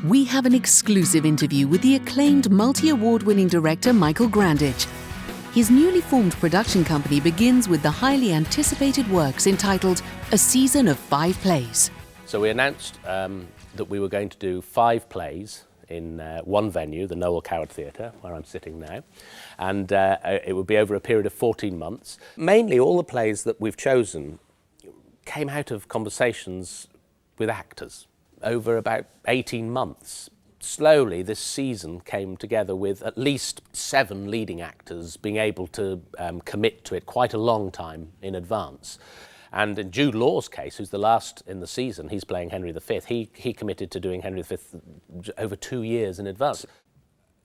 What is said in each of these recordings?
we have an exclusive interview with the acclaimed multi-award-winning director Michael Grandage. His newly formed production company begins with the highly anticipated works entitled A Season of 5 Plays. So we announced that we were going to do 5 plays in one venue, the Noel Coward Theatre, where I'm sitting now, and it would be over a period of 14 months. Mainly all the plays that we've chosen came out of conversations with actors over about 18 months. Slowly this season came together with at least 7 leading actors being able to commit to it quite a long time in advance. And in Jude Law's case, who's the last in the season, he's playing Henry V, he committed to doing Henry V over 2 years in advance.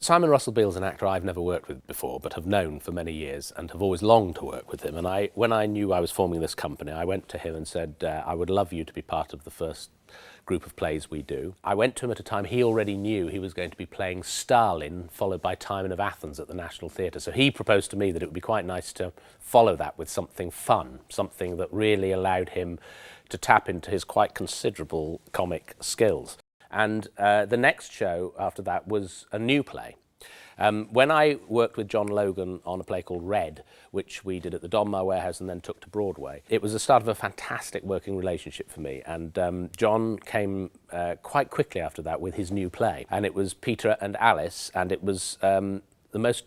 Simon Russell Beale's an actor I've never worked with before, but have known for many years and have always longed to work with him. And when I knew I was forming this company, I went to him and said, I would love you to be part of the first group of plays we do. I went to him at a time he already knew he was going to be playing Stalin, followed by Timon of Athens at the National Theatre. So he proposed to me that it would be quite nice to follow that with something fun, something that really allowed him to tap into his quite considerable comic skills. And the next show after that was a new play. When I worked with John Logan on a play called Red, which we did at the Donmar Warehouse and then took to Broadway, it was the start of a fantastic working relationship for me. And John came quite quickly after that with his new play. And it was Peter and Alice, and it was the most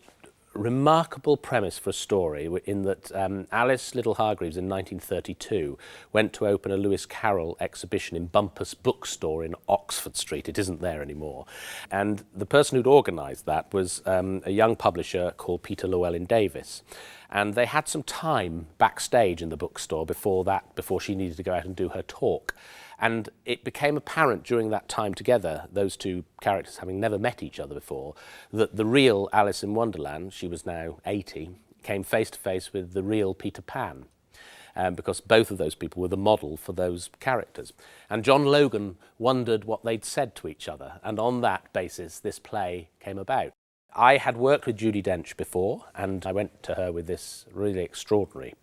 remarkable premise for a story in that Alice Liddell Hargreaves in 1932 went to open a Lewis Carroll exhibition in Bumpus Bookstore in Oxford Street. It isn't there anymore. And the person who'd organised that was a young publisher called Peter Llewellyn-Davies. And they had some time backstage in the bookstore before she needed to go out and do her talk. And it became apparent during that time together, those two characters having never met each other before, that the real Alice in Wonderland, she was now 80, came face to face with the real Peter Pan, because both of those people were the model for those characters. And John Logan wondered what they'd said to each other, and on that basis this play came about. I had worked with Judi Dench before, and I went to her with this really extraordinary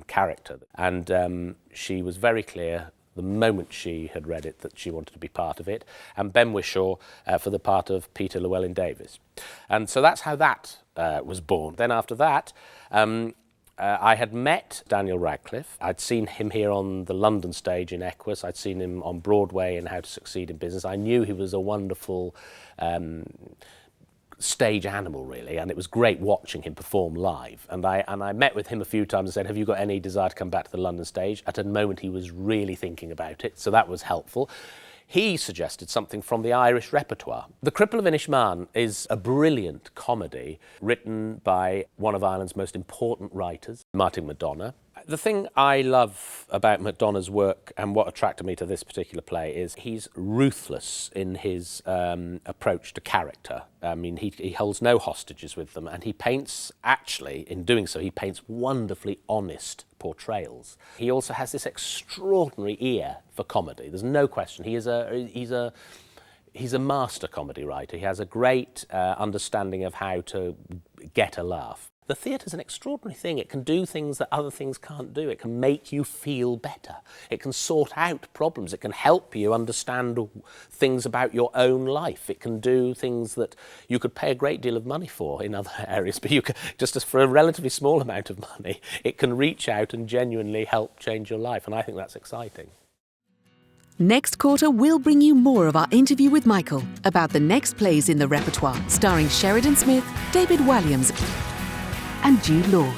character. And she was very clear the moment she had read it that she wanted to be part of it, and Ben Whishaw for the part of Peter Llewellyn-Davies. And so that's how that was born. Then after that, I had met Daniel Radcliffe. I'd seen him here on the London stage in Equus. I'd seen him on Broadway in How to Succeed in Business. I knew he was a wonderful stage animal, really, and it was great watching him perform live. And I met with him a few times and said, have you got any desire to come back to the London stage? At a moment he was really thinking about it, so that was helpful. He suggested something from the Irish repertoire. The Cripple of Inishmaan is a brilliant comedy written by one of Ireland's most important writers, Martin McDonagh. The thing I love about McDonagh's work and what attracted me to this particular play is he's ruthless in his approach to character. I mean, he holds no hostages with them, and he paints, actually, in doing so, he paints wonderfully honest portrayals. He also has this extraordinary ear for comedy. There's no question. He's a master comedy writer. He has a great understanding of how to get a laugh. The theatre's an extraordinary thing. It can do things that other things can't do. It can make you feel better. It can sort out problems. It can help you understand things about your own life. It can do things that you could pay a great deal of money for in other areas, but you can, for a relatively small amount of money, it can reach out and genuinely help change your life, and I think that's exciting. Next quarter, we'll bring you more of our interview with Michael about the next plays in the repertoire, starring Sheridan Smith, David Walliamson, and Jude Law.